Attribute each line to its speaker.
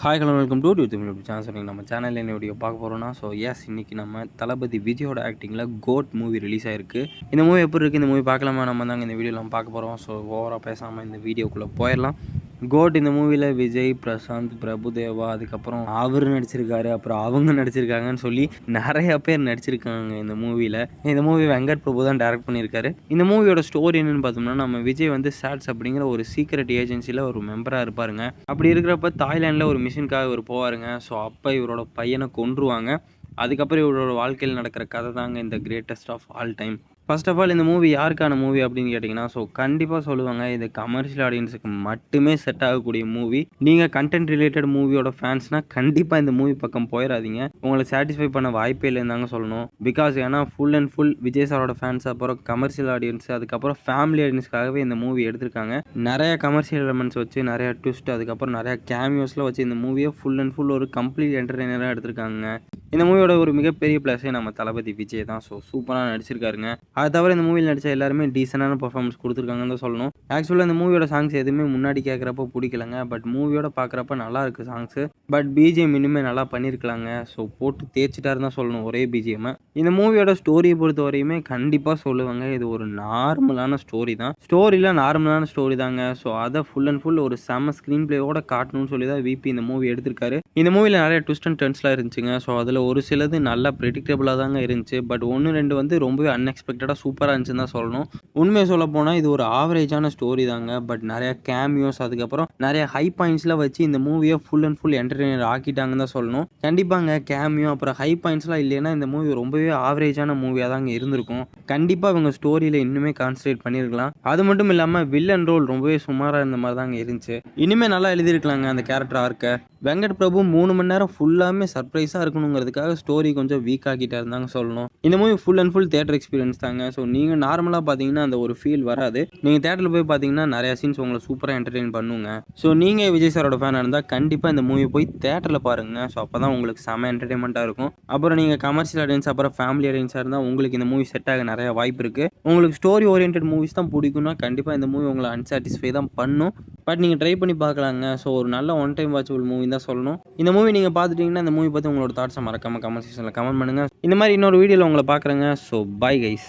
Speaker 1: Hi hello welcome to YouTube channel. சொல்லி நம்ம சேனலில் என்ன வீடியோ பார்க்க போகிறோம்னா, இன்றைக்கி நம்ம தளபதி விஜயோட ஆக்டிங்கில் கோட் மூவி ரிலீஸ் ஆயிருக்கு. இந்த மூவி எப்படி இருக்குது, இந்த மூவி பார்க்கலாமா, நம்ம தாங்க இந்த வீடியோவில் நம்ம பார்க்க போகிறோம். ஓவராக பேசாமல் இந்த வீடியோக்குள்ளே போயிடலாம். கோட் இந்த மூவியில் விஜய், பிரசாந்த், பிரபுதேவா, அதுக்கப்புறம் அவர் நடிச்சிருக்காரு, அப்புறம் அவங்க நடிச்சிருக்காங்கன்னு சொல்லி நிறைய பேர் நடிச்சிருக்காங்க இந்த மூவியில். இந்த மூவி வெங்கட் பிரபு தான் டைரக்ட் பண்ணியிருக்காரு. இந்த மூவியோட ஸ்டோரி என்னென்னு பார்த்தோம்னா, நம்ம விஜய் வந்து சாட்ஸ் அப்படிங்கிற ஒரு சீக்ரெட் ஏஜென்சியில் ஒரு மெம்பராக இருப்பாருங்க. அப்படி இருக்கிறப்ப தாய்லாண்டில் ஒரு மிஷினுக்காக இவர் போவாருங்க. அப்போ இவரோட பையனை கொன்றுவாங்க. அதுக்கப்புறம் இவரோட வாழ்க்கையில் நடக்கிற கதை தாங்க இந்த greatest of all time. First of all இந்த மூவி யாருக்கான மூவி அப்படின்னு கேட்டிங்கன்னா, கண்டிப்பாக சொல்லுவாங்க இது கமர்ஷியல் ஆடியன்ஸுக்கு மட்டுமே செட் ஆகக்கூடிய மூவி. நீங்கள் கண்டென்ட் ரிலேட்டட் மூவியோட ஃபேன்ஸ்னால் கண்டிப்பாக இந்த மூவி பக்கம் போயிடாதீங்க. உங்களை சாட்டிஸ்ஃபை பண்ண வாய்ப்பே இல்லைன்னு தாங்க சொல்லணும். பிகாஸ் ஏன்னா ஃபுல் அண்ட் ஃபுல் விஜய் சாரோட ஃபேன்ஸ், அப்புறம் கமர்ஷியல் ஆடியன்ஸ், அதுக்கப்புறம் ஃபேமிலி ஆடியன்ஸ்க்காகவே இந்த மூவி எடுத்திருக்காங்க. நிறைய கமர்ஷியல் எலமெண்ட்ஸ் வச்சு, நிறைய ட்விஸ்ட், அதுக்கப்புறம் நிறைய கேமியோஸ்லாம் வச்சு இந்த மூவியை ஃபுல் அண்ட் ஃபுல் ஒரு கம்ப்ளீட் என்டர்டெய்னராக எடுத்திருக்காங்க. இந்த மூவியோட ஒரு மிகப்பெரிய ப்ளஸே நம்ம தளபதி விஜய் தான். சூப்பராக நடிச்சிருக்காருங்க. அதை தவிர இந்த மூவியில் நடித்த எல்லாருமே டீசெண்டான பர்ஃபார்மன்ஸ் கொடுத்துருக்காங்கன்னு தான் சொல்லணும். ஆக்சுவலாக இந்த மூவியோட சாங்ஸ் எதுவுமே முன்னாடி கேட்குறப்ப பிடிக்கலங்க. பட் மூவியோட பார்க்குறப்ப நல்லா இருக்குது சாங்ஸு. பட் பிஜிஎம் இன்னுமே நல்லா பண்ணியிருக்கலாங்க. போட்டு தேய்ச்சிட்டாருன்னு தான் சொல்லணும் ஒரே பிஜிஎம்மை. இந்த மூவியோட ஸ்டோரியை பொறுத்த வரையுமே கண்டிப்பாக சொல்லுவாங்க இது ஒரு நார்மலான ஸ்டோரி தான். ஸ்டோரியில் நார்மலான ஸ்டோரி தாங்க. அதை ஃபுல் அண்ட் ஃபுல் ஒரு செம்ம ஸ்க்ரீன் பிளேயோட காட்டணும்னு சொல்லி தான் விபி இந்த மூவி எடுத்திருக்காரு. இந்த மூவியில் நிறைய ட்விஸ்ட் அண்ட் டர்ன்ஸ்லாம் இருந்துச்சுங்க. அதில் ஒரு சிலது நல்லா ப்ரெடிக்டபுளாக தாங்க இருந்துச்சு. பட் 1-2 வந்து ரொம்பவே அன்எக்ஸ்பெக்டடாக சூப்பராக இருந்துச்சுன்னு தான் சொல்லணும். உண்மையை சொல்ல போனால் இது ஒரு ஆவரேஜான ஸ்டோரி தாங்க. பட் நிறையா கேமியோஸ், அதுக்கப்புறம் நிறைய ஹை பாயிண்ட்ஸ்லாம் வச்சு இந்த மூவியை ஃபுல் அண்ட் ஃபுல் என்டர்டெய்னர் ஆக்கிட்டாங்கன்னு தான் சொல்லணும். கண்டிப்பாங்க கேமியோ அப்புறம் ஹை பாயிண்ட்ஸ்லாம் இல்லைன்னா இந்த மூவி ரொம்பவே ஆவரேஜான மூவியாக தாங்க இருந்திருக்கும். கண்டிப்பாக அவங்க ஸ்டோரியில் இன்னுமே கான்சன்ட்ரேட் பண்ணியிருக்கலாம். அது மட்டும் இல்லாமல் வில்லன் ரோல் ரொம்பவே சுமாராக இருந்த மாதிரி தாங்க இருந்துச்சு. இனிமேல் நல்லா எழுதியிருக்கலாங்க அந்த கேரக்டர் ஆர்க்க. வெங்கட் பிரபு 3 மணி நேரம் ஃபுல்லாமே சர்ப்ரைஸாக இருக்கணுங்கிறதுக்காக ஸ்டோரி கொஞ்சம் வீக் ஆகிட்டா இருந்தாங்க சொல்லணும். இந்த movie full and full theatre experience தாங்க. நீங்கள் நார்மலாக பார்த்தீங்கன்னா அந்த ஒரு ஃபீல் வராது. நீங்கள் தேட்டரில் போய் பார்த்தீங்கன்னா நிறையா சீன்ஸ் உங்களை சூப்பராக என்டர்டெயின் பண்ணுங்க. நீங்கள் விஜய் சாரோட ஃபேனாக இருந்தால் கண்டிப்பாக இந்த மூவி போய் தேட்டரில் பாருங்கள். அப்போ தான் உங்களுக்கு செம என்டர்டெயின்மெண்ட்டாக இருக்கும். அப்புறம் நீங்கள் கமர்ஷியல் ஆடியன்ஸ், அப்புறம் ஃபேமிலி ஆடியன்ஸாக இருந்தால் உங்களுக்கு இந்த மூவி செட் ஆக நிறைய வாய்ப்பு இருக்குது. உங்களுக்கு ஸ்டோரி ஓரியன்ட் மூவிஸ் தான் பிடிக்கும்னா கண்டிப்பாக இந்த மூவி உங்களை அன்சாட்டிஸ்ஃபை தான் பண்ணும். பட் நீங்கள் ட்ரை பண்ணி பார்க்கலாங்க. ஒரு நல்ல ஒன் டைம் வாட்சபிள் மூவி தான் சொல்லணும். இந்த மூவி நீங்கள் பார்த்துட்டிங்கன்னா இந்த மூவி பற்றி உங்களோட தாட்ஸை மறக்காமல் கமெண்ட் செக்ஷனில் கமெண்ட் பண்ணுங்கள். இந்த மாதிரி இன்னொரு வீடியோவில் உங்களை பார்க்குறேங்க. Bye guys.